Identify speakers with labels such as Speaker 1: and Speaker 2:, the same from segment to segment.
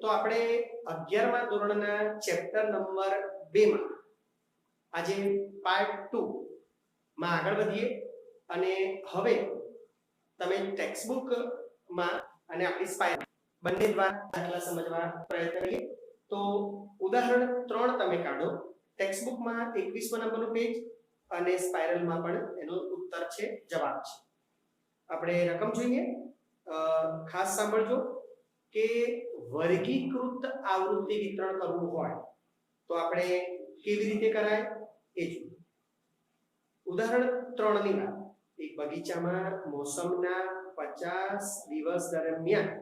Speaker 1: તો આપણે 11મા ધોરણના ચેપ્ટર નંબર 2 માં આજે પાર્ટ 2 માં આગળ વધીએ અને હવે તમે ટેક્સ્ટબુક માં અને આપણી સ્પાઇરલ બંને દ્વારા દાખલા સમજવા પ્રયત્ન કરીએ તો ઉદાહરણ 3 તમે કાઢો ટેક્સ્ટબુક માં 21મા નંબરનું પેજ અને સ્પાઇરલ માં પણ એનો ઉત્તર છે જવાબ છે આપણે રકમ જોઈએ ખાસ સાંભળજો કે વર્ગીકૃત આવૃત્તિ વિતરણ કરવું હોય તો આપણે કેવી રીતે કરાય એ જોઈએ ઉદાહરણ 3 ની વાત એક બગીચામાં મોસમના 50 દિવસ દરમિયાન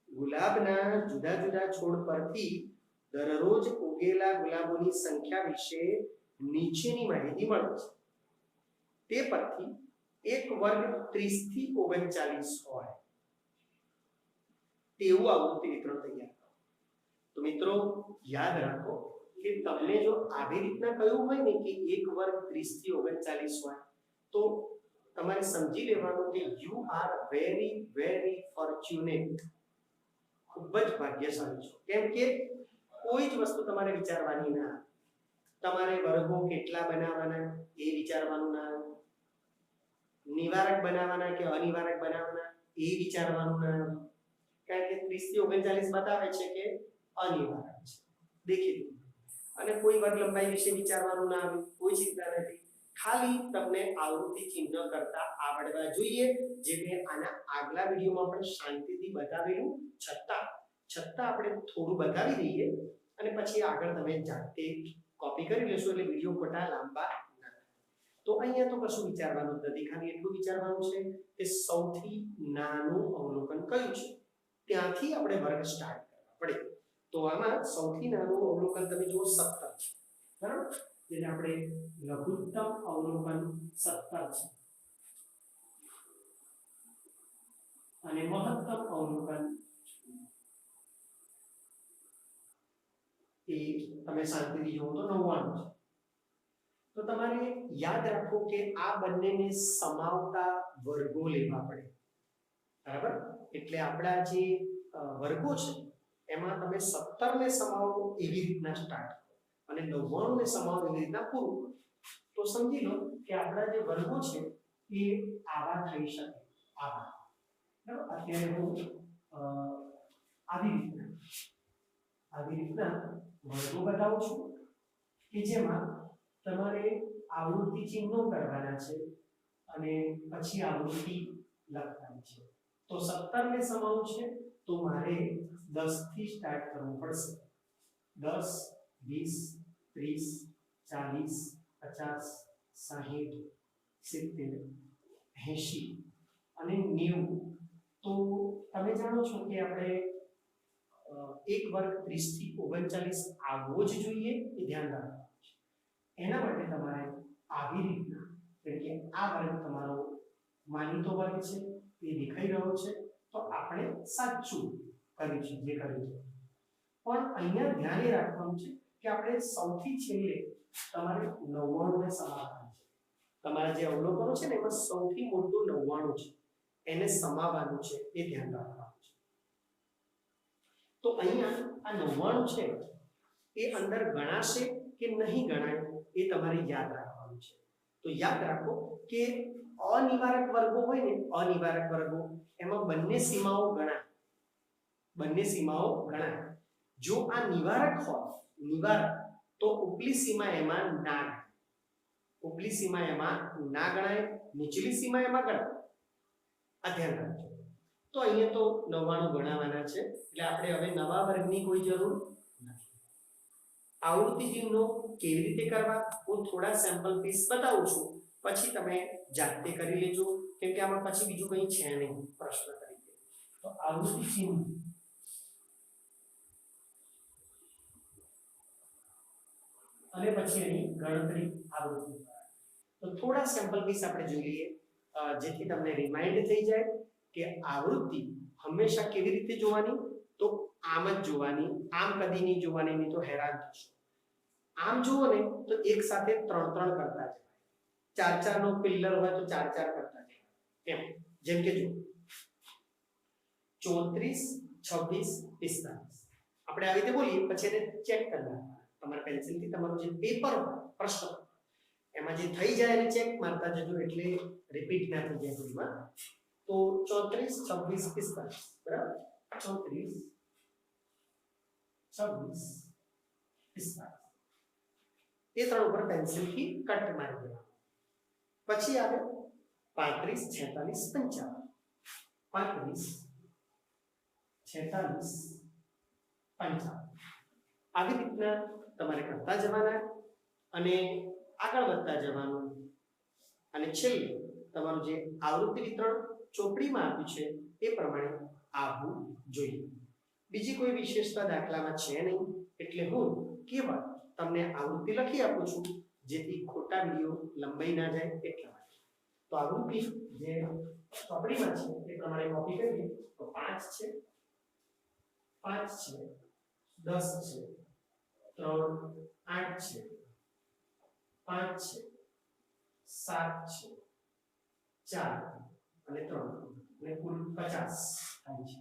Speaker 1: ગુલાબના જુદા જુદા છોડ પરથી દરરોજ ઉગેલા ગુલાબોની સંખ્યા વિશે નીચેની માહિતી મળે છે તે પરથી એક વર્ગ 30 થી 39 હોય તેવું આવૃત્તિ વિતરણ તૈયાર કરો તો મિત્રો યાદ રાખો કે તમને જો આવી રીતના કહ્યું હોય ને કે એક વર્ગ 30 થી 39 હોય તો તમારે સમજી લેવાનું કે you are very very fortunate ખૂબ જ ભાગ્યશાળી છો કેમ કે કોઈ જ વસ્તુ તમારે વિચારવાની ના તમારે વર્ગો કેટલા બનાવવાના એ વિચારવાનું ના નિવારક બનાવવાના કે અનિવારક બનાવવાના એ વિચારવાનું ના કારણ કે 30 થી 39 બતાવે છે કે અનિવારક છે દેખીતું અને કોઈ વર્ગ લંબાઈ વિશે વિચારવાનું ના આવે કોઈ ચિંતા નથી ખાલી તમને આવૃત્તિ ચિહ્ન કરતા આવડવા જોઈએ જે મેં આના આગલા વિડિયોમાં પણ શાંતિથી બતાવેલું છતાં આપણે થોડું બતાવી દઈએ અને પછી આગળ તમે જાતે કોપી કરી લેશો એટલે વિડિયો ખોટા લાંબા ના થાય તો અહીંયા તો કશું વિચારવાનું નથી ખાલી એટલું વિચારવાનું છે કે સૌથી નાનું અવલોકન કયું છે ત્યાંથી આપણે વર્ગ સ્ટાર્ટ કરવા પડે તો આમાં સૌથી નાનું અવલોકન તમે જુઓ 17 છે બરાબર જેને આપણે લઘુત્તમ અવલોકન 17 છે અને મહત્તમ અવલોકન એ તમે શાંતિથી જુઓ તો 99 છે તો તમારે યાદ રાખો કે આ બંનેને સમાવતા વર્ગો લેવા પડે બરાબર એટલે આપણા જે વર્ગો છે એમાં તમે 17 ને સમાવો એવી રીતના સ્ટાર્ટ કરો અને 99 ને સમાવો એવી રીતના પૂરું કરો તો સમજી લો કે આપણા જે વર્ગો છે એ આવા થઈ શકે આવા બરાબર અત્યારે હું આવી રીતના વર્ગો બતાવું છું કે જેમાં તમારે આવૃત્તિ ચિહ્નો કરવાના છે અને પછી આવૃત્તિ લખવાની છે તો 17 ને સમાવવું છે તો મારે 10 થી સ્ટાર્ટ કરવું પડશે 10 20 30 40 50 60 70 80 અને 90 તો તમે જાણો છો કે આપણે એક વર્ગ 30 થી 39 આવવો જ જોઈએ એ ધ્યાન રાખવાનું છે એના માટે તમારે આવી રીતના એટલે કે આ વર્ગ તમારો માનીતો વર્ગ છે એ દેખાઈ રહ્યો છે તો આપણે સાચું કર્યું છે જે કર્યું છે પણ અહીંયા ધ્યાન રાખવાનું છે કે આપણે સૌથી છેલ્લે તમારે 99 ને સમાવવાનું છે તમારા જે અવલોકનો છે ને એમાં સૌથી મોટું 99 છે એને સમાવવાનું છે એ ધ્યાન રાખવાનું છે તો અહીંયા આ 99 છે એ અંદર ગણાશે કે નહીં ગણાય એ તમારે યાદ રાખવાનું છે તો યાદ રાખો કે અનિવારક વર્ગો હોય ને અનિવારક વર્ગો એમાં બંને સીમાઓ ગણાય જો આ નિવારક હોય નિવારક તો ઉપલી સીમા એમાં ના ગણાય નીચલી સીમા એમાં ગણાય આ ધ્યાન રાખજો તો અહીંયા તો 99 ગણાવવાના છે એટલે આપણે હવે નવા વર્ગની કોઈ જરૂર નથી આવૃત્તિ ચિહ્નો કેવી રીતે કરવા હું થોડા સેમ્પલ પીસ બતાવું છું પછી તમે જાતે કરી લેજો કેમ કે આમાં પછી બીજું કંઈ છે નહીં પ્રશ્ન તરીકે તો આવૃત્તિ ચિહ્ન અને પછી એની ગણતરી આવૃત્તિ તો થોડા સેમ્પલ પીસ આપણે જોઈ લઈએ જેથી તમને રિમાઇન્ડ થઈ જાય કે આવૃત્તિ હંમેશા કેવી રીતે જોવાની તો આમ જ જોવાની આમ કદી નહીં જોવાની નહીં તો હેરાન થશો આમ જુઓ ને તો એક સાથે 3 કરતા જવાય 4 નો પિલ્લર હોય તો 4 કરતા જવાય એમ જેમ કે જો 34 26 45 આપણે આવી રીતે બોલીએ પછી એને ચેક કરતા તમારા પેન્સિલથી તમારું જે પેપર પ્રશ્ન એમાં જે થઈ જાય એને ચેક મારતા જજો એટલે રિપીટ ના થઈ જાય ભૂલમાં. તો 34 26 45 બરાબર 34 26 45 એ ત્રણ ઉપર પેન્સિલથી કટ મારી દેવાનું. પછી આવે 35 46 55 35 46 55 આવી રીતના તમારે કરતા જવાના અને આગળ વધતા જવાનું. અને છેલ્લે તમારું જે આવૃત્તિ વિતરણ ચોપડીમાં આપ્યું છે એ પ્રમાણે આવવું જોઈએ. બીજી કોઈ વિશેષતા દાખલામાં છે નહીં એટલે હું કેવળ તમને આવૃત્તિ લખી આપું છું જેથી ખોટા વિડિયો લંબાઈ ના જાય એટલા માટે. તો આવૃત્તિ જે ચોપડીમાં છે એ પ્રમાણે કોપી કરીએ તો 5 છે 5 છે 10 છે 3 8 છે 5 છે 7 છે 4 અને 3 અને કુલ 50 થાય છે.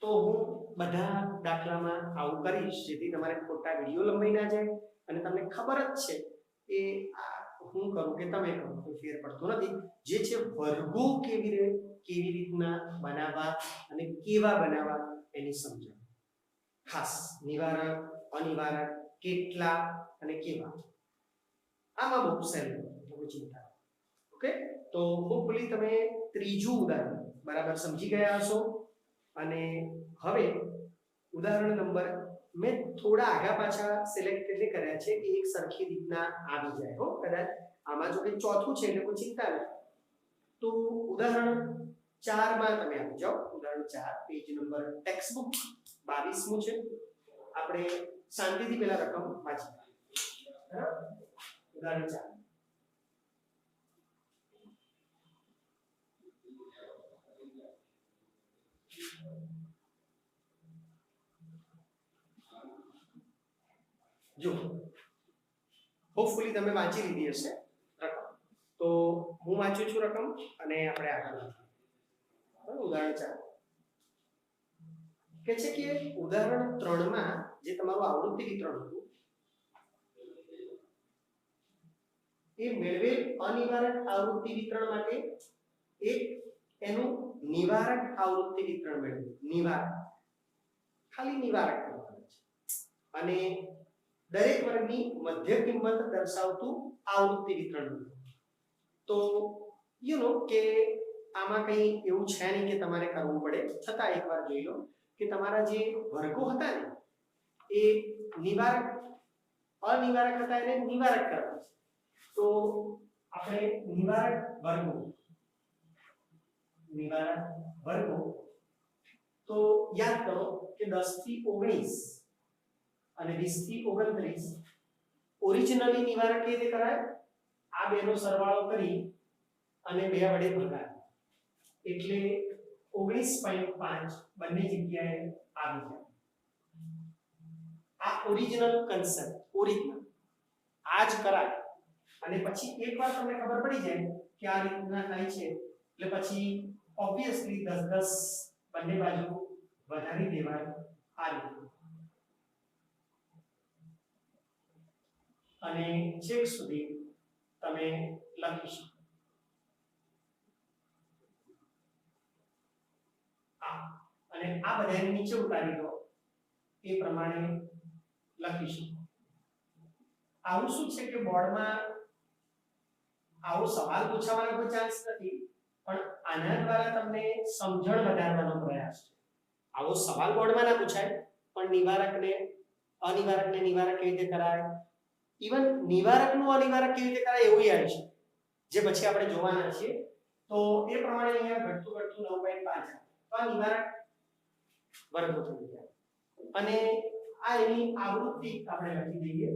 Speaker 1: તો હું બધા દાખલામાં આવું કરીશ જેથી તમારે ખોટા વિડિયો લંબાઈ ના જાય અને તમને ખબર જ છે એ હું કરું કે તમે કરો કોઈ ફેર પડતો નથી. જે છે વર્ગો કેવી રીતના બનાવવા અને કેવા બનાવવા એની સમજણ, ખાસ નિવારક અનિવારક કેટલા અને કેવા આમાં બહુ સહેલું ચિંતા. ઓકે, તો હોપફુલી તમે ત્રીજું ઉદાહરણ બરાબર સમજી ગયા હશો. અને હવે ઉદાહરણ નંબર મેં થોડા આગા પાછા સિલેક્ટ એટલે કર્યા છે કે એક સરખી રીતના આવી જાય. હો કદાચ આમાં જો કે ચોથું છે એટલે કોઈ ચિંતા નથી. તો ઉદાહરણ 4 માં તમે આવી જાઓ. ઉદાહરણ 4 પેજ નંબર ટેક્સ્ટ બુક 22મું છે. આપણે શાંતિથી પેલા રકમ વાંચી બરાબર. ઉદાહરણ 4 જો હોપફુલી તમે વાંચી લીધી હશે રકમ. તો હું વાંચું છું રકમ અને આપણે આગળ વધીએ. ઉદાહરણ 4 કે છે કે ઉદાહરણ 3 માં જે તમારું આવૃત્તિ વિતરણ હતું એ મેળવેલ અનિવારક આવૃત્તિ વિતરણ માટે એક એનું નિવારક આવૃત્તિ વિતરણ મેળવ્યું. નિવારક ખાલી નિવારક કરવાનું છે અને દરેક વર્ગની મધ્ય કિંમત દર્શાવતું આવૃત્તિ વિતરણ. તો કે આમાં કંઈ એવું છે નહીં કે તમારે કરવું પડે, છતાં એકવાર જોઈ લો કે તમારા જે વર્ગો હતા ને એ નિવારક અનિવારક હતા એને નિવારક કરવા છે. તો આપણે નિવારક વર્ગો તો યાદ કરો કે 10 થી 19 અને 20 થી 29 ઓરિજિનલી નિવારક કેવી રીતે કરાય? આ બેનો સરવાળો કરી અને 2 વડે ભાગાય એટલે 19.5 બંને જગ્યાએ આવી જાય. આ ઓરિજિનલ કન્સેપ્ટ ઓરિજિનલ આ જ કરાય. અને પછી એકવાર તમને ખબર પડી જાય કે આ રીતના થાય છે એટલે પછી ઓબ્વિયસલી 10 10 બંને બાજુ વધારી દેવાય આ રીતે. અને છેક સુધી તમે લખી શકો. અને આ બધાને નીચે ઉતારી દો એ પ્રમાણે લખી શકો. આવું શું છે કે બોર્ડમાં આવો સવાલ પૂછવાનો કોઈ ચાન્સ નથી, પણ આના દ્વારા તમને સમજણ વધારવાનો પ્રયાસ છે. આવો સવાલ બોર્ડમાં ના પૂછાય પણ નિવારકને અનિવારકને નિવારક કેવી રીતે કરાય, ઇવન નિવારકનું અનિવારક કેવી રીતે કરાય એવું આવી છે જે પછી આપણે જોવાના છીએ. તો એ પ્રમાણે અહીંયા ઘટતું 9.5 તો આ નિવારક વર્ગો થઈ ગયા. અને આ એની આવૃત્તિ આપણે લખી દઈએ.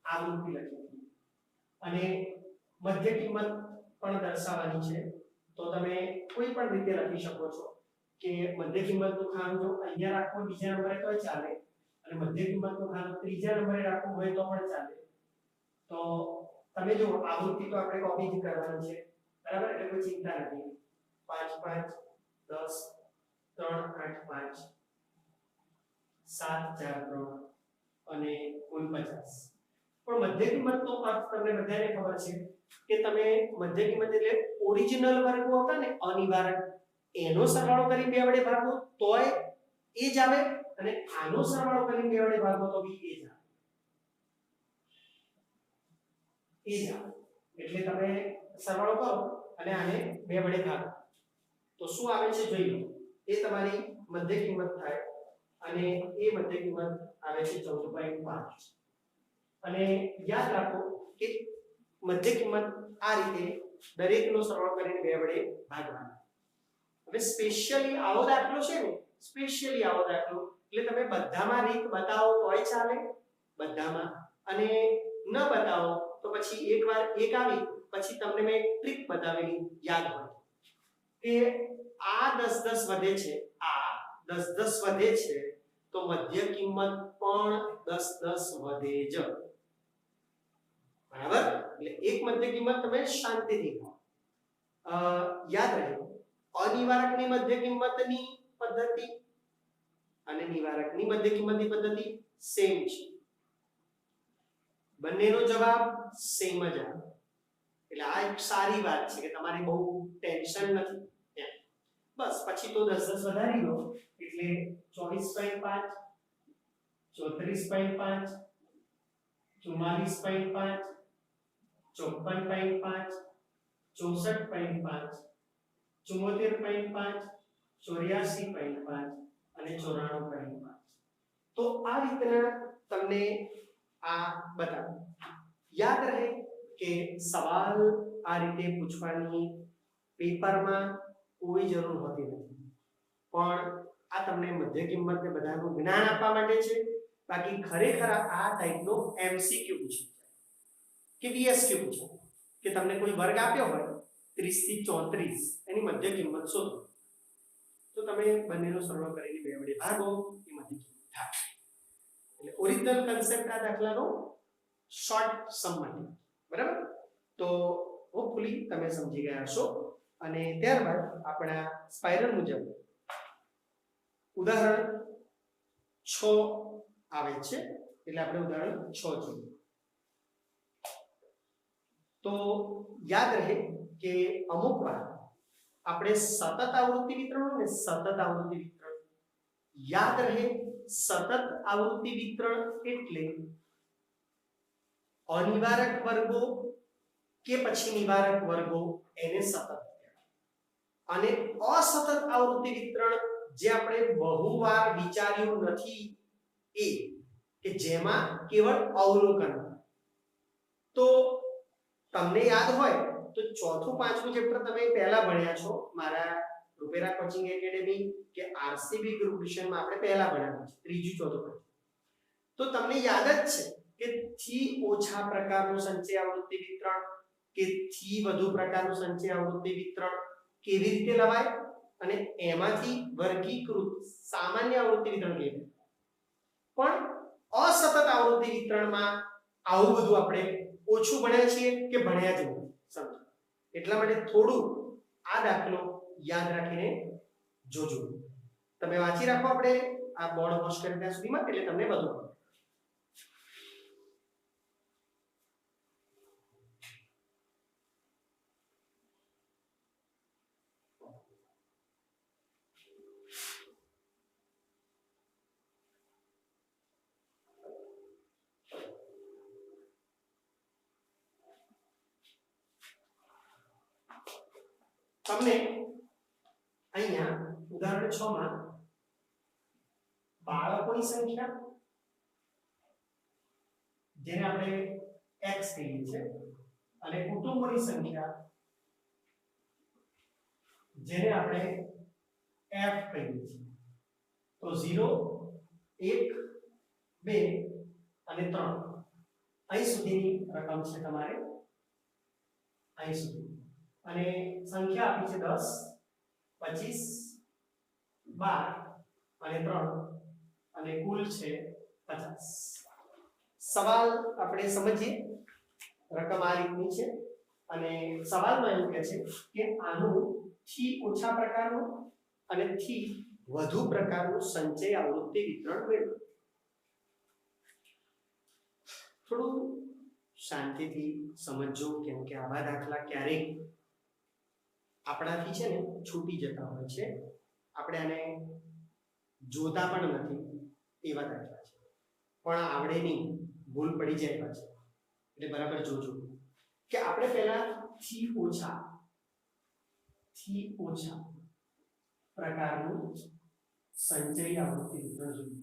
Speaker 1: આવૃત્તિ લખી દઈએ અને મધ્ય કિંમત પણ દર્શાવવાની છે. તો તમે કોઈ પણ રીતે લખી શકો છો કે મધ્ય કિંમતનું ખાનું જો અહીંયા રાખવું બીજા નંબરે તોય ચાલે અને મધ્ય કિંમતનું ખાનું ત્રીજા નંબરે રાખવું હોય તો પણ ચાલે. તો તમે જો આવૃત્તિ તો આપણે કોપી જ કરવાની છે બરાબર, એટલે કોઈ ચિંતા નથી. 5 5 10 3 8 5 7 4 3 અને કુલ 50. પણ મધ્ય કિંમતનો અર્થ તમને બધાને ખબર છે કે તમે મધ્ય કિંમત એટલે ઓરિજિનલ વર્ગો હતા ને અનિવારક એનો સરવાળો કરી બે વડે ભાગો તોય એ જ આવે અને આનો સરવાળો કરી બે વડે ભાગો તો બી એ જ આવે. એટલે તમે સરવાળો કરો અને આને બે વડે ભાગો તો શું આવે છે જોઈ લો. એ તમારી મધ્ય કિંમત થાય અને એ મધ્ય કિંમત આવે છે 14.5. અને યાદ રાખો કે મધ્ય કિંમત આ રીતે દરેકનો સરવાળો કરીને બે વડે ભાગવાનો. હવે સ્પેશિયલી આવો દાખલો છે ને, સ્પેશિયલી આવો દાખલો એટલે તમે બધામાં રીત બતાવો તોય ચાલે બધામાં, અને ન બતાવો તો પછી એકવાર એક આવી પછી તમને મેં ટ્રીક બતાવેલી યાદ હોય કે આ 10 10 વધે છે, આ 10 10 વધે છે તો મધ્ય કિંમત પણ 10 10 વધે જ. બરાબર? એટલે એક મધ્ય કિંમત તમે શાંતિથી કહો. યાદ રહે અનિવારકની મધ્ય કિંમતની પદ્ધતિ અને નિવારકની મધ્ય કિંમતની પદ્ધતિ સેમ છે. બંનેનો જવાબ સેમ જ આવે. એટલે આ એક સારી વાત છે કે તમારે બહુ ટેન્શન નથી. બસ પછી તો 10 10 વધારી દો એટલે 24.5 34.5 44.5 54.5 64.5 74.5 84.5 અને 94.5. તો આ રીતના તમને આ બતાવો. યાદ રહે કે સવાલ આ રીતે પૂછવાની પેપરમાં કોઈ જરૂર હોતી નથી, પણ આ તમને મધ્ય કિંમત ને બધાનું જ્ઞાન આપવા માટે છે. બાકી ખરેખર આ ટાઈપનો એમસીક્યુ પૂછાય કે વીએસક્યુ પૂછાય કે તમને કોઈ વર્ગ આપ્યો હોય 30 થી 34 એની મધ્ય કિંમત શોધો તો તમે બંનેનો સરવાળો કરીને બે વડે ભાગો એ મધ્ય કિંમત થાય. એટલે ઓરિજિનલ કન્સેપ્ટ આ દાખલાનો શોર્ટ સમ. બરાબર? તો હોપફુલી તમે સમજી ગયા હશો. અને ત્યારબાદ આપણા સ્પાઇરલ મુજબ ઉદાહરણ 6 આવે છે. એટલે આપણે ઉદાહરણ 6 જોઈએ. તો યાદ રહે કે અમુક વાર આપણે સતત આવૃત્તિ વિતરણ અને સતત આવૃત્તિ વિતરણ યાદ રહે. સતત આવૃત્તિ વિતરણ એટલે અનિવારક વર્ગો કે પછી નિવારક વર્ગો એને સતત, અને અસતત આવૃત્તિ વિતરણ જે આપણે બહુવાર વિચાર્યું નથી એ કે જેમાં કેવળ અવલોકન. તો તમને યાદ હોય તો ચોથું પાંચમું ચેપ્ટર તમે પહેલા ભણ્યા છો મારા રૂપેરા કોચિંગ એકેડેમી કે આરસીબી ગ્રુપ ટ્યુશનમાં આપણે પહેલા ભણ્યા છે ત્રીજું ચોથું પાંચમું. તો તમને યાદ જ છે કે થી ઓછા પ્રકારનું સંચય આવૃત્તિ વિતરણ કે થી વધુ પ્રકારનું સંચય આવૃત્તિ વિતરણ કેવી રીતે લવાય અને એમાંથી વર્ગીકૃત સામાન્ય આવૃત્તિ વિતરણ કેવી રીતે. પણ અસતત આવૃત્તિ વિતરણમાં આવું બધું આપણે ઓછું ભણ્યા છીએ કે ભણ્યા જ નથી. સમજો એટલા માટે થોડું આ દાખલો યાદ રાખીને જોજો. તમે વાંચી રાખો આપણે આ બોર્ડ પોસ્ટ કરી ત્યાં સુધીમાં એટલે તમને બધું ખબર. તમને અહીંયા ઉદાહરણ 6 માં બાળકોની સંખ્યા જેને આપણે x કહીએ છીએ અને કુટુંબોની સંખ્યા જેને આપણે f કહીએ છીએ. તો 0 1 2 અને 3 અહીં સુધીની રકમ છે તમારે, અહીં સુધી. અને સંખ્યા આપી છે 10 25 12 અને 3 અને કુલ છે 50. સવાલ આપણે સમજીએ. રકમ આ રીતની છે અને સવાલમાં એવું કહે છે કે આનું થી ઓછા પ્રકારનું અને થી વધુ પ્રકારનું સંચય આવૃત્તિ વિતરણ મેળવો. થોડું શાંતિથી સમજજો, કેમ કે આવા દાખલા ક્યારેક આપણાથી છે ને છૂટી જતા હોય છે, આપણે આને જોતા પણ નથી એવા દાખલા છે, પણ આવડે નહીં, ભૂલ પડી જાય પાછળ, એટલે બરાબર જોજો કે આપણે પહેલા થી ઓછા પ્રકારનું સંચય આવૃત્તિ વિતરણ જોઈએ.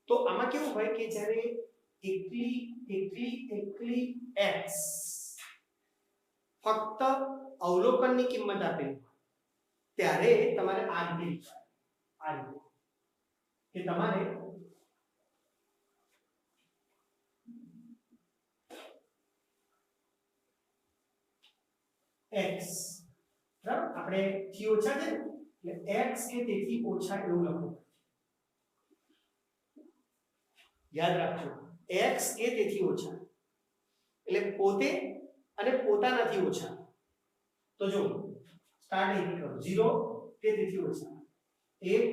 Speaker 1: તો આમાં કેવું હોય કે જ્યારે એકલી x ફક્ત અવલોકનની કિંમત આપેલી ત્યારે તમારે આ રીતે કે તમારે x બરાબર, આપણે થી ઓછા છે એટલે x કે તેથી ઓછા એવું લખવું. યાદ રાખજો, x કે તેથી ઓછા એટલે પોતે અને પોતાનાથી ઓછા. તો જો સ્ટાર્ટ અહીંથી કરો, 0 કે તેથી ઓછા, 1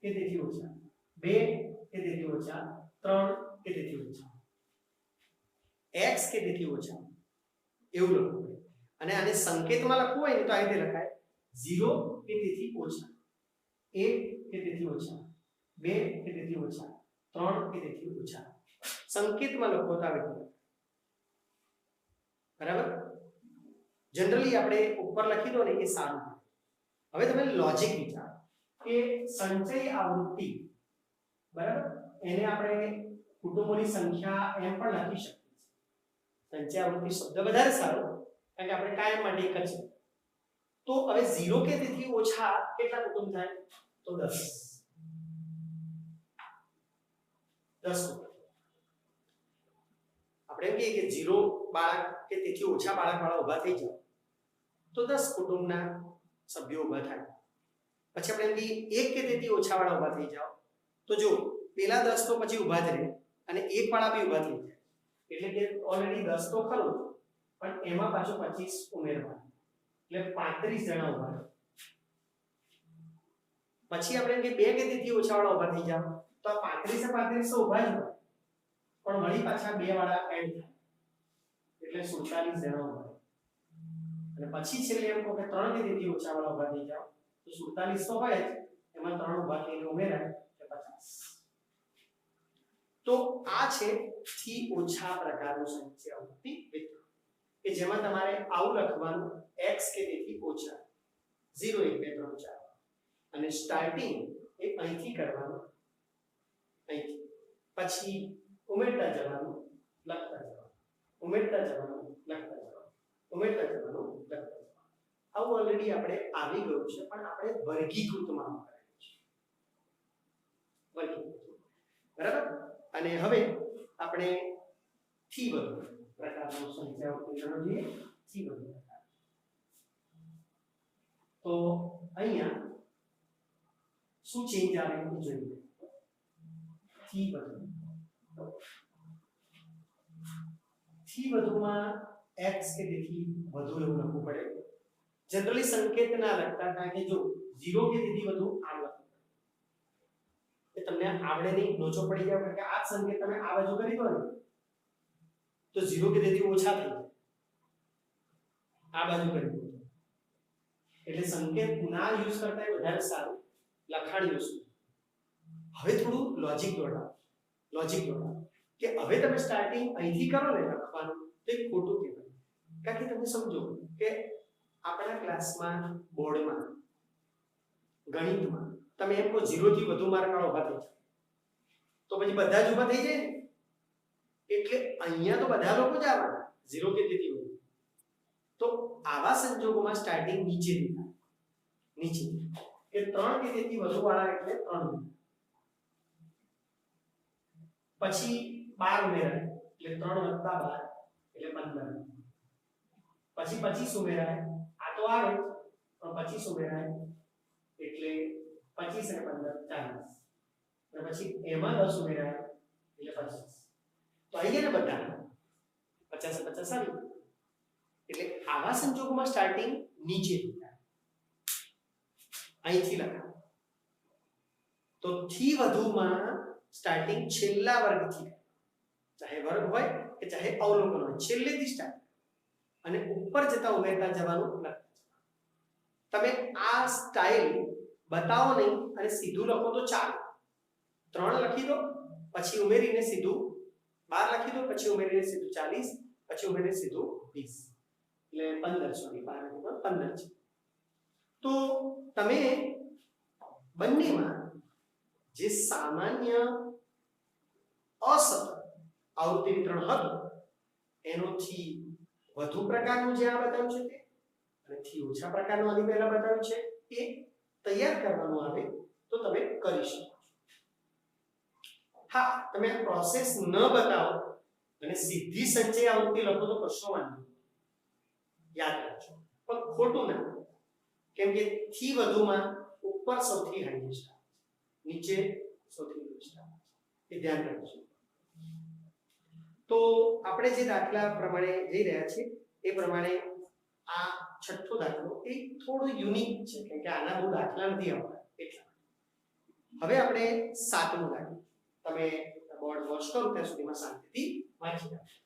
Speaker 1: કે તેથી ઓછા, 2 કે તેથી ઓછા, 3 કે તેથી ઓછા, x કે તેથી ઓછા એવું લખવું. અને આને સંકેતમાં લખવું હોય ને તો આ રીતે લખાય 0 કે તેથી ઓછા, 1 કે તેથી ઓછા, 2 કે તેથી ઓછા, 3 કે તેથી ઓછા. સંકેતમાં લખો તો આવી રીતે, બરાબર. જનરલી આપણે ઉપર લખી દો ને એ સારું. હવે તમે લોજિક વિચારો કે સંચય આવૃત્તિ, બરાબર, એને આપણે કુટુંબોની સંખ્યા એમ પણ લખી શકીએ. સંચય આવૃત્તિ શબ્દ વધારે સારો, કારણ કે આપણે કાયમ માટે એક જ છે. તો હવે 0 કે તેથી ઓછા કેટલા કુટુંબ થાય? તો 10 કુટુંબ. આપણે એમ કહીએ કે 0 બાળક કે તેથી ઓછા બાળક વાળા ઊભા થઈ જાય તો 10 કુટુંબના સભ્યો ઊભા થાય. પછી આપણે એમ કહીએ 1 કે તેથી ઓછા વાળા ઊભા થઈ જાવ તો જો પેલા 10 તો પછી ઊભા જ રહે અને 1 વાળા બી ઊભા થઈ જાય, એટલે કે ઓલરેડી 10 તો ખરું, પણ એમાં પાછો 25 ઉમેરવા, એટલે 35 જણા ઊભા રહે. પછી આપણે એમ કે 2 કે તેથી ઓછા વાળા ઊભા થઈ જાવ તો આ 35 તો ઊભા જ હોય, પણ વળી પાછા 2 વાળા એડ થાય એટલે 47 જણા ઊભા. અને પછી છેલ્લે એમ કહો કે 3 કે તેથી ઓછા વાળા ઊભા થઈ જાવ તો 47 તો હોય જ, એમાં 3 ઊભા થઈને ઉમેરાય એટલે 50. તો આ છે થી ઓછા પ્રકારનું સંચય આવૃત્તિ વિતરણ, કે જેમાં તમારે આવું લખવાનું x કે તેથી ઓછા 0 1 2 3 4 અને સ્ટાર્ટિંગ એ અહીંથી કરવાનું, અહીંથી પછી ઉમેરતા જવાનું, લખતા જવાનું, ઉમેરતા જવાનું, લખતા જવાનું, ઉમેરતા જવાનું, લખતા જવાનું. આવું ઓલરેડી આપણે આવી ગયું છે, પણ આપણે વર્ગીકૃતમાં કરેલું છે. વર્ગીકૃત, બરાબર. અને હવે આપણે થી વધુ પ્રકારનું સંચય આવૃત્તિ જોઈએ. થી વધુ પ્રકાર, તો અહીંયા શું ચેન્જ આવે એ જોઈએ. થી વધુમાં x કે તેથી વધુ એવું લખવું પડે. જનરલી સંકેત ના લખતા, કારણ કે જો 0 કે તેથી વધુ આમ લખવું પડે, તમને આવડે નહીં, લોચો પડી જાય, કારણ કે આ સંકેત તમે આ બાજુ કરી દો ને તો 0 કે તેથી ઓછા થઈ જાય, આ બાજુ કરી દો એટલે સંકેત ના યુઝ કરતા એ વધારે સારું, લખાણ યુઝ. હવે થોડું લોજિક દોડાવો કે હવે તમે સ્ટાર્ટિંગ અહીંથી કરો ને લખવાનું તો એ ખોટું કહેવાય. કારણ કે તમે સમજો કે આપણા ક્લાસમાં બોર્ડમાં ગણિતમાં તમે એમ કહો 0 થી વધુ માર્ક વાળા ઊભા થઈ જાય તો પછી બધા જ ઊભા થઈ જાય, એટલે અહીંયા તો બધા લોકો જ આવવાના 0 કે તેથી વધુ. તો આવા સંજોગોમાં સ્ટાર્ટિંગ નીચે કે 3 કે તેથી વધુ વાળા એટલે 3, પછી 12 ઉમેરાય એટલે 3 + 12 એટલે 15, પછી 25 ઉમેરાય, આ તો આવે પણ 25 ઉમેરાય એટલે 25 અને 15 40, અને પછી એમાં 10 ઉમેરાય એટલે 25. તો આવી ગયા ને બધા. 50 50 આવી, એટલે આવા સંજોગોમાં સ્ટાર્ટિંગ નીચેથી થાય, અહીંથી લખાય. તો થી વધુમાં સ્ટાર્ટિંગ છેલ્લા વર્ગથી થાય, ચાહે વર્ગ હોય કે ચાહે અવલોકન હોય, છેલ્લેથી સ્ટાર્ટ અને ઉપર જતા ઉમેરતા જવાનું લખતા. તમે આ સ્ટાઇલ બતાવો નહીં અને સીધું લખો તો ચાલે. 3 લખી દો પછી ઉમેરીને સીધું 12 લખી દો પછી ઉમેરીને સીધું 40 પછી ઉમેરીને સીધું 20 એટલે 15 સોરી 12 15 છે. તો તમે બંનેમાં જે સામાન્ય અસતત આવૃત્તિ વિતરણ હતું એનોથી વધુ પ્રકારનું જે આ બતાવ્યું છે તે અને થી ઓછા પ્રકારનું આની પહેલા બતાવ્યું છે એ તૈયાર કરવાનું આવે તો તમે કરી શકો છો. હા, તમે આ પ્રોસેસ ન બતાવો અને સીધી સંચય આવૃત્તિ લખો તો કશો વાંધો નહીં, યાદ રાખજો. પણ ખોટું ના, કેમ કે થી વધુમાં ઉપર સૌથી હાઈએસ્ટ આવે, નીચે સૌથી લોએસ્ટ આવે, એ ધ્યાન રાખજો. તો આપણે જે દાખલા પ્રમાણે જઈ રહ્યા છીએ એ પ્રમાણે આ છઠ્ઠો દાખલો એ થોડો યુનિક છે, કેમ કે આના બહુ દાખલા નથી આવતા એટલા. હવે આપણે સાતમું દાખલો, તમે બોર્ડ વોચ કરો ત્યાં સુધીમાં શાંતિથી વાંચી રાખજો.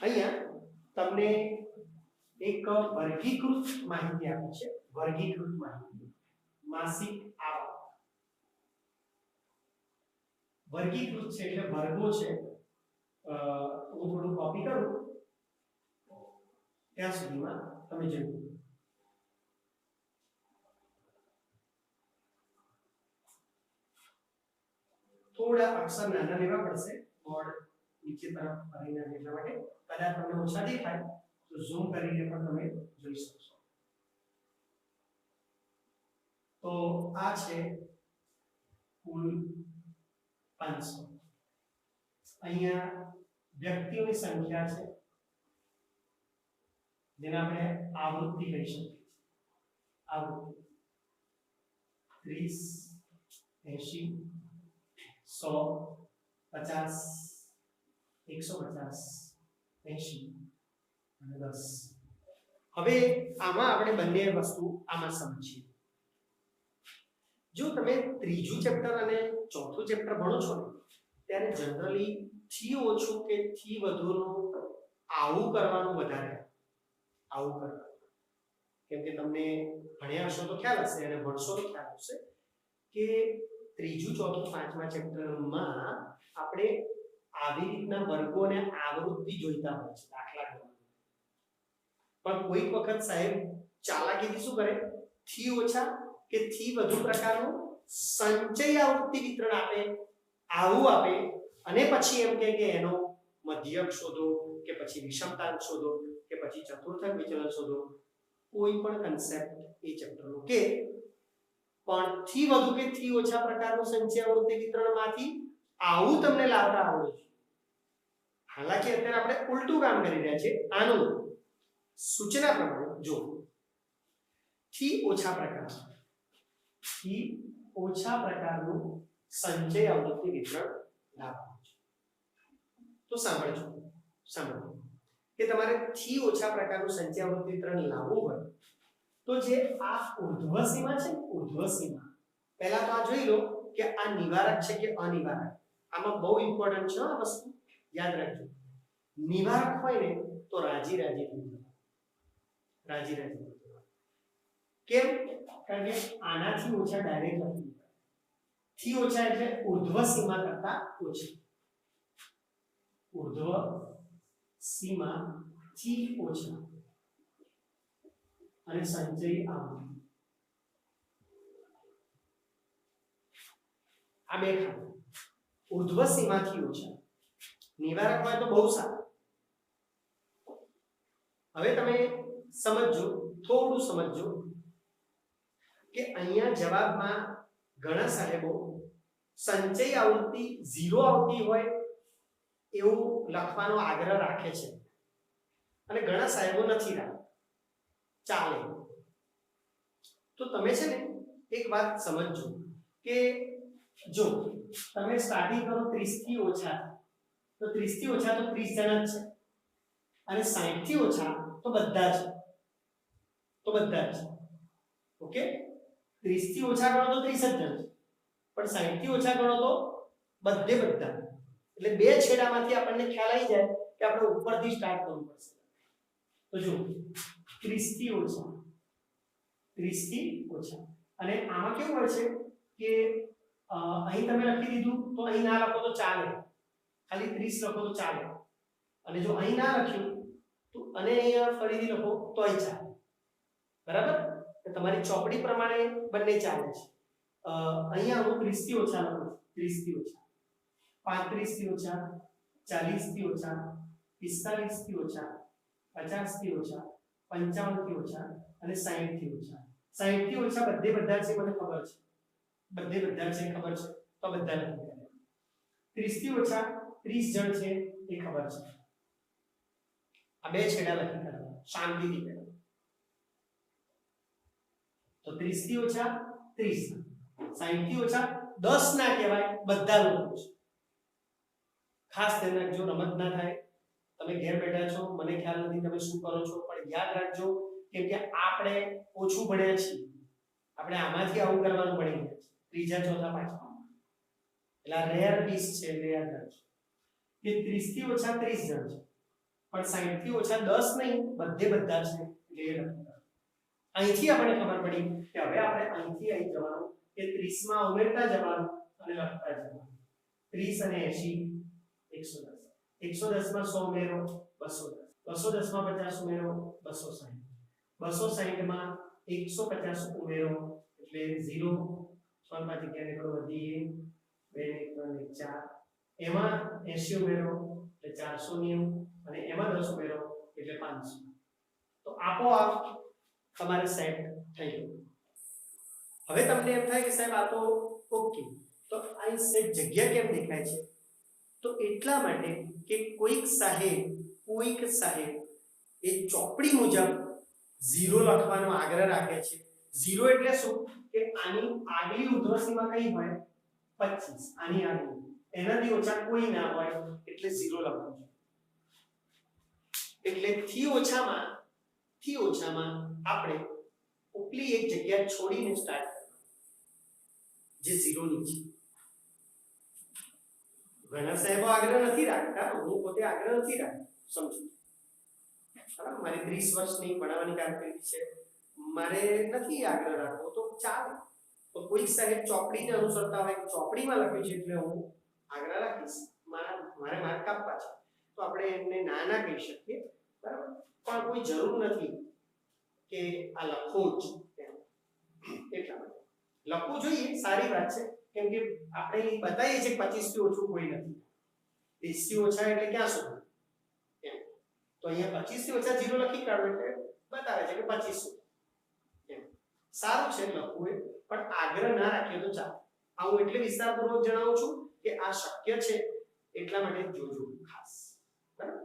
Speaker 1: અહીંયા તમને એક વર્ગીકૃત માહિતી આપી છે. વર્ગીકૃત માહિતી, માસિક આવક વર્ગીકૃત છે એટલે વર્ગો છે. હું થોડું કોપી કરું ત્યાં સુધીમાં તમે જોજો. થોડા અક્ષર નાના લેવા પડશે, બોર્ડ નીચે તરફ ફરીને એટલા માટે કદાચ તમને ઓછા દેખાય તો ઝૂમ કરીને પણ તમે જોઈ શકશો. તો આ છે કુલ 500. અહીંયા વ્યક્તિઓની સંખ્યા છે જેને આપણે આવૃત્તિ કહી શકીએ છીએ. આવૃત્તિ 30 80 100 50 150 80 અને 10. હવે આમાં આપણે બંને વસ્તુ આમાં સમજીએ. જો તમે ત્રીજું ચેપ્ટર અને ચોથું ચેપ્ટર ભણો છો ને ત્યારે જનરલી થી ઓછું કે થી વધુનું આવું કરવાનું વધારે, આવું કરવાનું. કેમ કે તમને ભણ્યા હશો તો ખ્યાલ હશે અને ભણશો તો ખ્યાલ હશે કે ત્રીજું ચોથું પાંચમા ચેપ્ટરમાં આપણે આવી રીતના વર્ગોને આવૃત્તિ જોઈતા હોય છે દાખલા ગણવા. પણ કોઈક વખત સાહેબ ચાલાકીથી શું કરે, થી ઓછા કે થી વધુ પ્રકારનું સંચય આવૃત્તિ વિતરણ આપે, આવું આપે અને પછી એમ કહે કે એનો મધ્યક શોધો કે પછી વિષમતાંક શોધો કે પછી ચતુર્થક વિચલન શોધો. કોઈ પણ કન્સેપ્ટ એ ચેપ્ટરનો કે પણ થી વધુ કે થી ઓછા પ્રકારનું સંચય આવૃત્તિ વિતરણમાંથી આવું તમને લાવતા આવડે છે. હાલાકી અત્યારે આપણે ઉલટું કામ કરી રહ્યા છે. આનું સૂચના પ્રમાણે જો થી ઓછા પ્રકારનું સંચય આવૃત્તિ વિતરણ લાવવાનું છે. તો સાંભળો કે તમારે થી ઓછા પ્રકારનું સંચય આવૃત્તિ વિતરણ લાવવું હોય તો જે આ ઉર્ધ્વ સીમા છે, ઉર્ધ્વ સીમા પહેલા તો આ જોઈ લો કે આ નિવારક છે કે અનિવારક. આમાં બહુ ઇમ્પોર્ટન્ટ છે આ વસ્તુ, યાદ રાખજો. નિવારક હોય ને તો રાજી રાજી થઈ કેમ? કારણ કે આનાથી ઓછા ડાયરેક્ટ લખી શકાય. થી ઓછા એટલે ઉર્ધ્વ સીમા કરતા ઓછા, ઉર્ધ્વ સીમા થી ઓછા અને સંચય આવૃત્તિ. આ બે ખાતા ઉર્ધ્વ સીમાથી ઓછા, નિવારક હોય તો બહુ સારું. હવે તમે સમજો, થોડું સમજો કે અહીંયા જવાબમાં ઘણા સાહેબો સંચય આવૃત્તિ 0 આવતી હોય એવું લખવાનો આગ્રહ રાખે છે અને ઘણા સાહેબો નથી રાખતા. ચાલે. તો તમે છે ને એક વાત સમજજો કે જો તમે સ્ટાર્ટિંગ કરો 30 થી ઓછા, તો 30 થી ઓછા તો 30 જણા જ છે અને 60 થી ઓછા તો બધા જ, ઓકે. 30 થી ઓછા ગણો તો 30 જ જણ છે, પણ 60 થી ઓછા ગણો તો બધા. એટલે બે છેડામાંથી આપણને ખ્યાલ આવી જાય કે આપણે ઉપરથી સ્ટાર્ટ કરવું પડશે. તો જો 30 થી ઓછા અને આમાં કેવું હોય છે કે અહીં તમે લખી દીધું તો અહીં ના લખો તો ચાલે, ખાલી 30 લખો તો ચાલે, અને જો અહીં ના લખ્યું તો અને અહીંયા ફરીથી લખો તોય ચાલે. બરાબર? તમારી ચોપડી પ્રમાણે બંને ચાલે છે. અહીંયા હું 30 થી ઓછા લખું, 30 થી ઓછા, 35 થી ઓછા, 40 થી ઓછા, 45 થી ઓછા, 50 થી ઓછા, 55 થી ઓછા અને 60 થી ઓછા. 60 થી ઓછા બધા છે, મને ખબર છે. ખબર છે તો બધા લખી દે. 30 થી ઓછા 30 જણ છે એ ખબર છે. આ બે છેડા લખી કાઢો શાંતિથી પહેલા. તો 30 થી ઓછા 30, 60 થી ઓછા 10 ના કહેવાય, બધા લોકો છે. ખાસ ધ્યાન રાખજો, રમત ના થાય. તમે ઘેર બેઠા છો, મને ખ્યાલ નથી તમે શું કરો છો, પણ યાદ રાખજો કેમ કે આપણે ઓછું ભણ્યા છીએ, આપણે આમાંથી આવું કરવાનું ભણી ગયા છે ત્રીજા ચોથા પાંચમા. એટલે રેર પીસ છે, એટલે યાદ રાખજો કે 30 થી ઓછા 30 જણ છે, પણ 60 થી ઓછા 10 નહીં, બધા છે. એટલે અહીંથી આપણે ખબર પડી કે હવે આપણે અહીંથી અહીં જવાનું કે 30 માં ઉમેરતા જવાનું અને લખતા જવાનું. 30 અને 80 110, 110 માં 100 ઉમેરો 210, 210 માં 50 ઉમેરો 260, 260 માં 150 ઉમેરો એટલે 0, 6 માંથી ક્યાં નીકળો વધી 2 3 4, એમાં 80 ઉમેરો એટલે 490 અને એમાં 10 ઉમેરો એટલે 500. તો આપોઆપ તમારે સેટ થઈ ગયું. હવે તમને એમ થાય કે સાહેબ આ તો ઓકે, તો આ સેટ જગ્યા કેમ દેખાય છે? તો એટલા માટે કે કોઈક સાહેબ એ ચોપડી મુજબ 0 લખવાનો આગ્રહ રાખે છે. 0 એટલે શું કે આની આગલી ઉધ્વસીમાં કઈ હોય 25, આની આગળ એનાથી ઓછા કોઈ ના હોય એટલે 0 લખવું છે. એટલે થી ઓછામાં આપણે ઉપલી એક જગ્યા છોડીને સ્ટાર્ટ કરવાનું જે 0 ની છે. ઘણા સાહેબો આગ્રહ નથી રાખતા, હું પોતે આગ્રહ નથી રાખતો, સમજો. બરાબર? મારી 30 વર્ષની ભણાવવાની કારકિર્દી છે, મારે નથી આગ્રહ રાખવો તો ચાલે. તો કોઈ સાહેબ ચોપડીને અનુસરતા હોય, ચોપડીમાં લખ્યું છે એટલે હું આગ્રહ રાખીશ, મારે માર્ક કાપવા છે, તો આપણે એમને ના કહી શકીએ. બરાબર? પણ કોઈ જરૂર નથી કે આ લખો જ, એટલા માટે લખવું જોઈએ, સારી વાત છે. કેમ કે આપણે બતાવીએ છીએ 25 થી ઓછું કોઈ નથી, 30 થી ઓછા એટલે ક્યાં સુધી એમ. તો અહીંયા 25 થી ઓછા 0 લખી કાઢો એટલે બતાવે છે કે 25 સુધી એમ. સારું છે લખવું એ, પણ આગ્રહ ના રાખીએ તો ચાલે. આ હું એટલે વિસ્તારપૂર્વક જણાવું છું કે આ શક્ય છે, એટલા માટે જોજો ખાસ. બરાબર?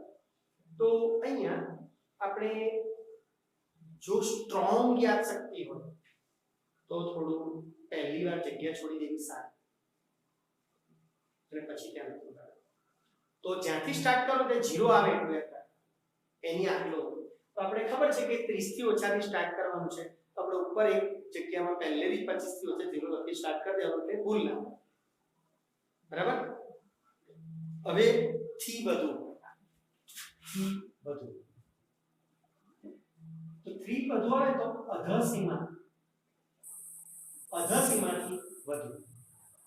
Speaker 1: તો અહીંયા આપણે જો સ્ટ્રોંગ યાદશક્તિ હોય તો થોડું પહેલી વાર જગ્યા છોડી દેવી સારી, અને પછી ત્યાં લખવું. તો જ્યાંથી સ્ટાર્ટ કરો તે 0 આવે એટલું યાદ રાખો, એની આગળ. તો આપણે ખબર છે કે 30 થી ઓછાથી સ્ટાર્ટ કરવાનું છે, તો આપણે ઉપર એક જગ્યામાં પહેલેથી 25 થી ઓછા 0 લખી સ્ટાર્ટ કરી દેવાનું એટલે ભૂલ ના થાય. બરાબર? હવે થી વધુ તો 3 વધુ આવે તો અધસીમાથી વધુ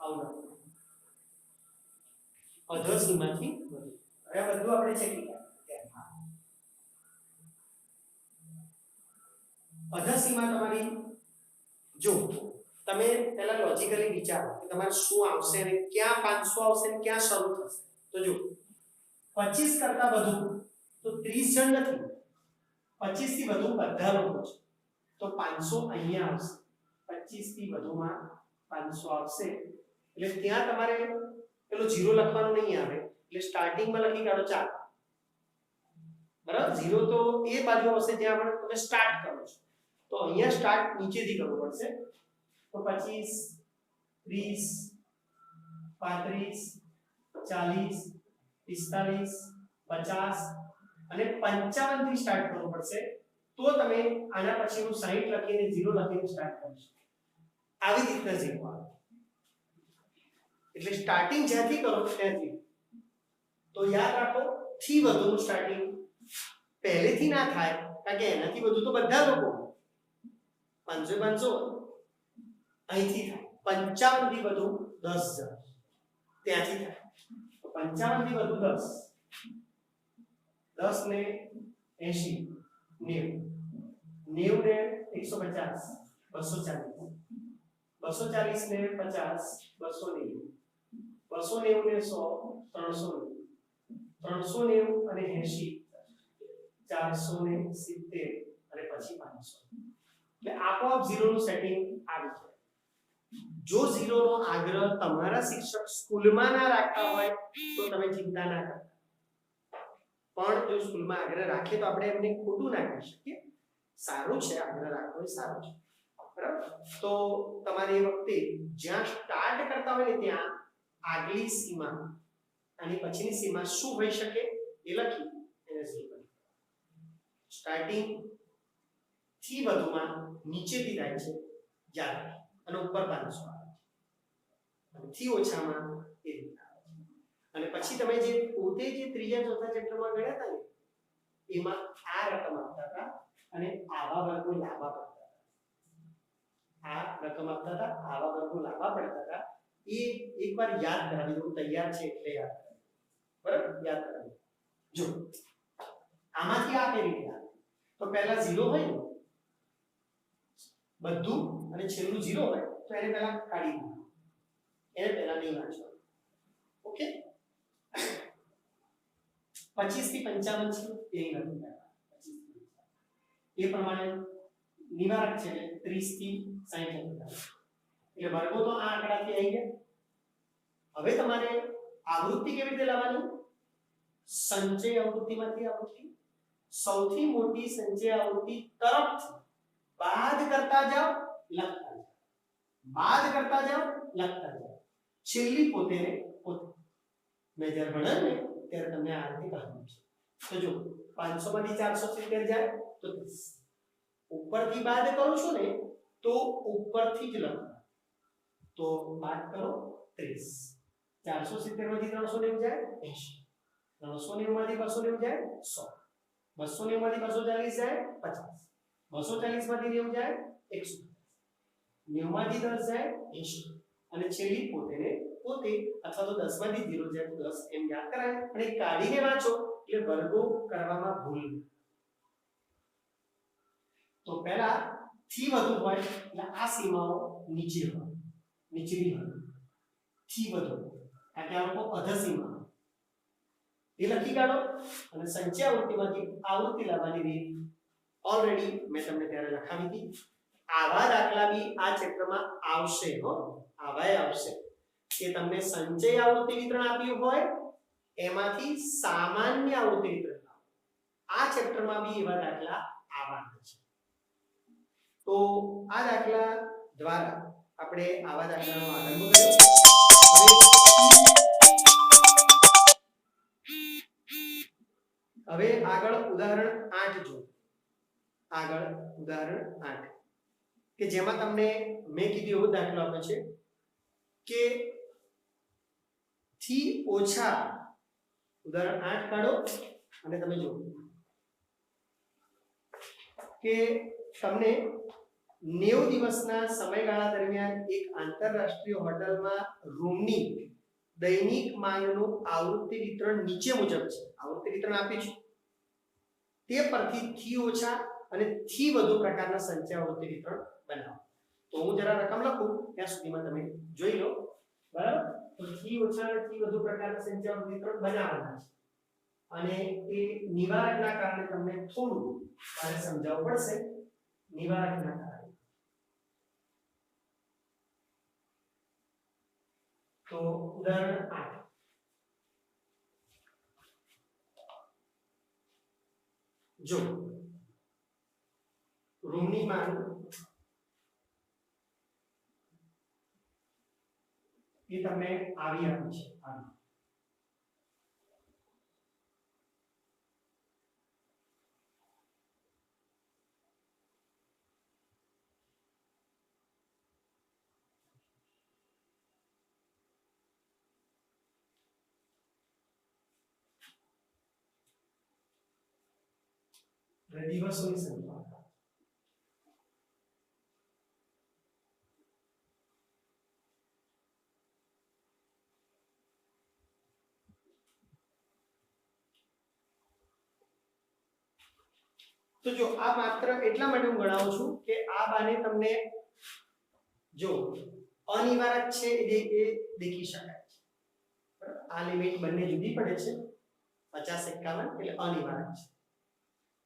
Speaker 1: આવું લખવું. અધસીમાથી વધુ. હવે આ બધું આપણે ચેક અધસીમા તમારી, જો તમે પહેલા લોજિકલી વિચારો કે તમારે શું આવશે અને ક્યાં 500 આવશે અને ક્યાં શરૂ થશે. તો જો 25 કરતા વધુ તો 30 જણ નથી, 25 થી વધુ બધા લોકો છે તો 500 અહીંયા આવશે 25 થી વધુમાં 500 આવશે એટલે ત્યાં તમારે પેલો 0 લખવાનો નહીં આવે એટલે સ્ટાર્ટિંગમાં લખી કાઢો 4 બરાબર 0 તો એ બાજુ આવશે જ્યાં આપણે તમે સ્ટાર્ટ કરો છો તો અહીંયા સ્ટાર્ટ નીચેથી કરવું પડશે તો 25 30 35 40 45 50 અને 55 થી સ્ટાર્ટ કરવું પડશે તો તમે આના પછીનું 60 લખીને 0 લખીને સ્ટાર્ટ કરશો આવી રીતના 0 આવે એટલે સ્ટાર્ટિંગ જ્યાંથી કરો ત્યાંથી તો યાદ રાખો થી વધુનું સ્ટાર્ટિંગ પહેલેથી ના થાય કારણ કે એનાથી વધુ તો બધા લોકો 500 અહીંથી થાય 55 થી વધુ 10000 ત્યાંથી થાય તો 55 થી વધુ 10 10 ને 80 90 90 ને 150 240 240 ને 50 290 290 ને 100 390 390 અને 80 470 અને પછી 500 એટલે આપોઆપ 0 નું સેટિંગ આવી જાય જો 0 નો આગ્રહ તમારા શિક્ષક સ્કૂલમાં ના રાખતા હોય તો તમે ચિંતા ના કરતા પણ જો સ્કૂલમાં આગ્રહ રાખીએ તો આપણે એમને ખોટું ના કહી શકીએ સારું છે આગ્રહ રાખવો એ સારું છે બરાબર તો તમારે એ વખતે જ્યાં સ્ટાર્ટ કરતા હોય ને ત્યાં આગલી સીમા અને પછીની સીમા શું હોઈ શકે એ લખી એને શું કરી સ્ટાર્ટિંગ થી વધુમાં નીચેથી થાય છે યાદ અને ઉપર 500 આવે અને થી ઓછામાં એ રીતે આવે અને પછી તમે જે પોતે જે ત્રીજા ચોથા ચેપ્ટરમાં ગણ્યા હતા ને એમાં આ રકમ આપતા હતા અને આવા વર્ગો લાંબા પડતા હતા આ રકમ આપતા હતા આવા વર્ગો લાંબા પડતા હતા એ એકવાર યાદ કરાવી દો તૈયાર છે એટલે યાદ કરાવી બરાબર યાદ કરાવી જો આમાંથી આ કેવી રીતે આવે તો પહેલા 0 હોય ને બધું અને છેલ્લું 0 હોય તો એને પહેલા કાઢી દો એને પહેલા નહીં વાંચવાનું ઓકે 25 થી 55 છે એ લખી દો 25 એ પ્રમાણે નિવારક છે 30 થી 60 એટલે વર્ગો તો આ આંકડાથી આવી ગયા હવે તમારે આવૃત્તિ કેવી રીતે લાવવાની સંચય આવૃત્તિમાંથી આવૃત્તિ સૌથી મોટી સંચય આવૃત્તિ તરફ બાદ કરતા જાઓ લખતા જાઓ બાદ કરતા જાઓ લખતા જાઓ છેલ્લી પોતે ને પોતે મેં જ્યારે ભણાવ્યું ને ત્યારે તમને આ રીતે કહ્યું છે તો જો 500 માંથી 470 જાય તો 30 ઉપરથી બાદ કરું છું ને તો ઉપરથી જ લખો તો બાદ કરો 30 470 માંથી 390 જાય 80 390 માંથી 290 જાય 100 290 માંથી 240 જાય 50 240 માંથી 90 જાય 100 90 માંથી 10 જાય 80 અને છેલ્લી પોતે ને પોતે અથવા તો 10 માંથી 0 જાય તો 10 એમ યાદ કરાય અને કાઢીને વાંચો એટલે વર્ગો કરવામાં ભૂલ તો પહેલા થી વધુ હોય એટલે આ સીમાઓ નીચે હોય નીચેની હોય થી વધુ આ કે આ લોકો અધ સીમા એ લખી કાઢો અને સંચય આવૃત્તિમાંથી આવૃત્તિ લાવવાની રીત ઓલરેડી મેં તમને ત્યારે લખાવી હતી આવા દાખલા બી આ ચેપ્ટરમાં આવશે હો આવાય આવશે કે તમને સંચય આવૃત્તિ વિતરણ આપ્યું હોય એમાંથી સામાન્ય આવૃત્તિ વિતરણ લાવો આ ચેપ્ટરમાં બી એવા દાખલા આવવાના છે તો આ દાખલા દ્વારા આપણે આવા દાખલાનો આરંભ કર્યો હવે આગળ ઉદાહરણ 8 જો આગળ ઉદાહરણ 8 કે જેમાં તમને મેં કીધું એવો દાખલો આપ્યો છે કે થી ઓછા ઉદાહરણ 8 કાઢો અને તમે જુઓ કે તમને 90 દિવસના સમયગાળા દરમિયાન એક આંતરરાષ્ટ્રીય હોટલમાં રૂમની દૈનિક માંગનું આવૃત્તિ વિતરણ નીચે મુજબ છે આવૃત્તિ વિતરણ આપ્યું છે તે પરથી થી ઓછા અને થી વધુ પ્રકારના સંચય આવૃત્તિ વિતરણ બનાવો તો હું જરા રકમ લખું ત્યાં સુધીમાં તમે જોઈ લો બરાબર તો થી ઓછા અને થી વધુ પ્રકારના સંચય આવૃત્તિ વિતરણ બનાવવાના છે અને એ નિવારકના કારણે તમને થોડું મારે સમજાવવું પડશે. નિવારકના કારણે તો ઉદાહરણ 8 જો રૂમની માંગ એ તમને આવી આપી છે. દિવસોની સંખ્યા તો જો આ માત્ર એટલા માટે હું ગણાવું છું કે આ બાને તમને જો અનિવારક છે એ દેખી શકાય છે. આ લિમિટ બંને જુદી પડે છે. 50 51 એટલે અનિવારક છે.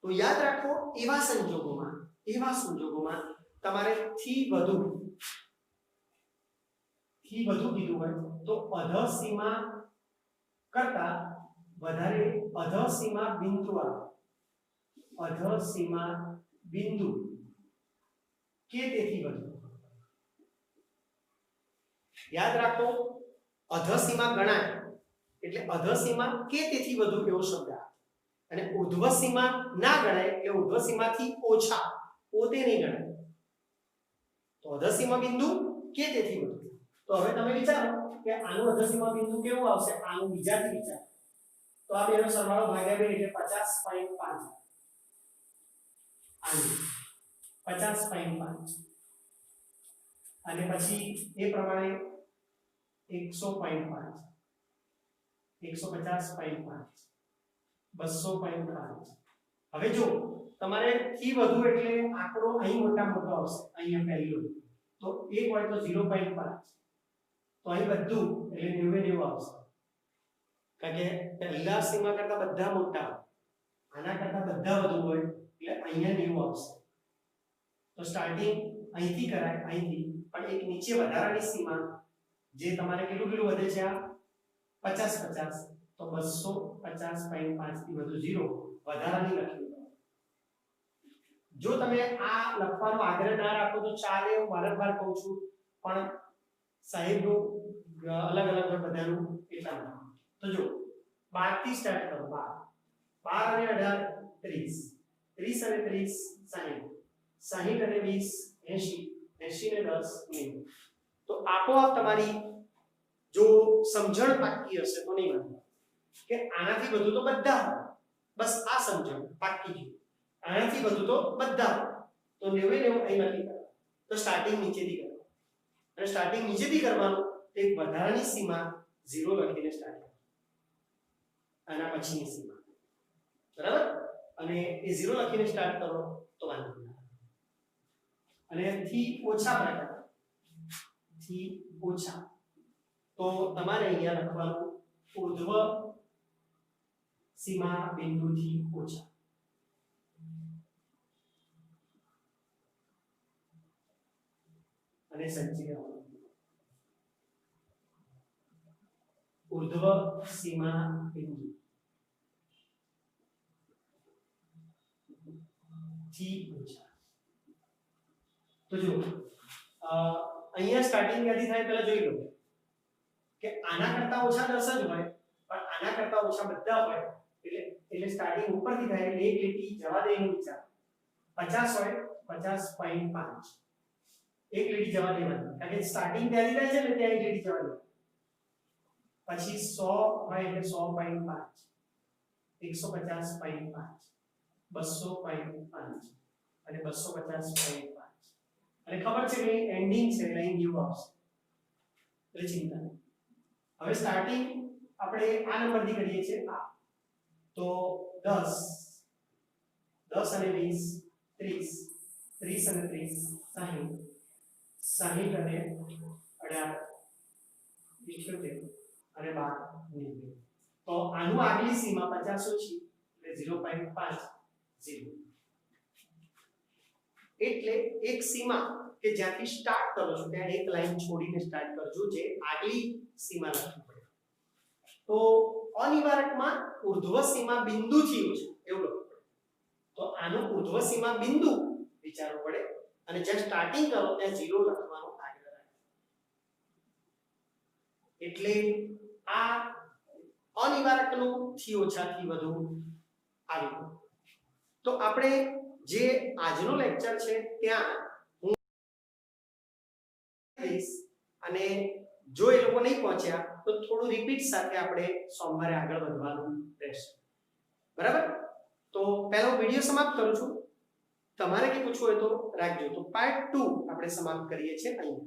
Speaker 1: તો યાદ રાખો એવા સંજોગોમાં તમારે થી વધુ કીધું હોય તો અધસીમા કરતા વધારે અધસીમા બિંદુ આવે. અધસીમા બિંદુ કે તેથી વધુ. યાદ રાખો અધસીમા ગણાય એટલે અધસીમા કે તેથી વધુ એવો શબ્દ આવે અને ઉર્ધ્વસીમા ના ગણાય એટલે ઉર્ધ્વસીમાથી ઓછા પોતે નહીં ગણાય. તો અધસીમા બિંદુ કે તેથી વધુ. તો હવે તમે વિચારો કે આનું અધસીમા બિંદુ કેવું આવશે. આનું બીજાથી વિચાર તો આ બેનો સરવાળો ભાગ્યા 2 એટલે 50.5 50.5 અને પછી એ પ્રમાણે 100.5 150.5 200.5. હવે જો તમારે થી વધુ એટલે આંકડો અહીં મોટો આવશે. અહીંયા પહેલો તો 1 હોય તો 0.5 તો અહીં બધું એટલે 90 આવશે. કારણ કે પહેલા સીમા કરતા બધા મોટા આના કરતા બધા વધુ હોય એટલે અહીંયા 90 આવશે. તો સ્ટાર્ટિંગ અહીંથી કરાય અહીંથી પણ એક નીચે વધારાની સીમા જે તમારે કેટલું વધે છે આ 50 તો 250.5 થી વધુ 0 વધારાની લખી દો. જો તમે આ લખવાનો આગ્રહ ના રાખો તો ચાલે. હું વારંવાર કહું છું પણ સાહેબનું અલગ બધાનું એટલા માટે. તો જો 12 થી સ્ટાર્ટ કરો. 12 અને 18 30 30 અને 30 60 60 અને 20 80 80 ને 10 90. તો આપોઆપ તમારી જો સમજણ પાકી હશે તો નહીં વાંધો કે આનાથી વધુ તો બધા હોય. બસ આ સમજણ પાકી ગઈ. આનાથી વધુ તો બધા હોય તો 90 અહીં નથી કરવા. તો સ્ટાર્ટિંગ નીચેથી કરો અને સ્ટાર્ટિંગ નીચેથી કરવાનું એક વધારાની સીમા 0 લખીને સ્ટાર્ટ કરો. આના પછીની સીમા બરાબર અને એ 0 લખીને સ્ટાર્ટ કરો તો વાંધો નહીં. અને થી ઓછા પ્રકાર થી ઓછા તો તમારે અહીંયા લખવાનું ઉર્ધ્વ સીમા બિંદુથી ઓછા. અને સંચય ઉર્ધ્વ સીમા બિંદુ થી ઓછા. તો જો અહીંયા સ્ટાર્ટિંગ ક્યાંથી થાય પહેલા જોઈ લો કે આના કરતા ઓછા 10 જ હોય પણ આના કરતા ઓછા બધા હોય એટલે સ્ટાર્ટિંગ ઉપરથી થાય એટલે એક લીટી જવા દે એનું વિચાર. 50 હોય 50.5 એક લીટી જવા દેવાની કારણ કે સ્ટાર્ટિંગ ત્યાંથી થાય છે એટલે ત્યાં એક લીટી જવા દે. પછી 100 હોય એટલે 100.5 150.5 200.5 અને 250.5 અને ખબર છે કે એન્ડિંગ છે એટલે અહીં ન્યુ આવશે એટલે ચિંતા નહીં. હવે સ્ટાર્ટિંગ આપણે આ નંબરથી કરીએ છીએ આ તો 10 10 અને 20 30 30 અને 30 60 60 અને 18 78 અને 12 90. તો આનું આગલી સીમા 50 ઓછી એટલે 0.50 એટલે એક સીમા કે જ્યાંથી સ્ટાર્ટ કરો છો ત્યાં એક લાઈન છોડીને સ્ટાર્ટ કરજો જે આગલી સીમા લખવી પડે. તો અનિવારકમાં ઉર્ધ્વ સીમા બિંદુથી ઓછી એવું લખવું પડે. તો આનું ઉર્ધ્વ સીમા બિંદુ વિચારવું પડે અને જ્યાં સ્ટાર્ટિંગ કરો ત્યાં 0 લખવાનો આગ્રહ રાખો. એટલે આ અનિવારકનું થી ઓછાથી વધુ આવ્યું. તો આપણે જે આજનો લેક્ચર છે ત્યાં હું અને જો એ લોકો નહીં પહોંચ્યા તો થોડું રિપીટ સાથે આપણે સોમવારે આગળ વધવાનું રહેશે. બરાબર? તો પહેલો વિડિયો સમાપ્ત કરું છું. તમારે કે પૂછવું હોય તો રાખજો. તો પાર્ટ 2 આપણે સમાપ્ત કરીએ છીએ અહીં.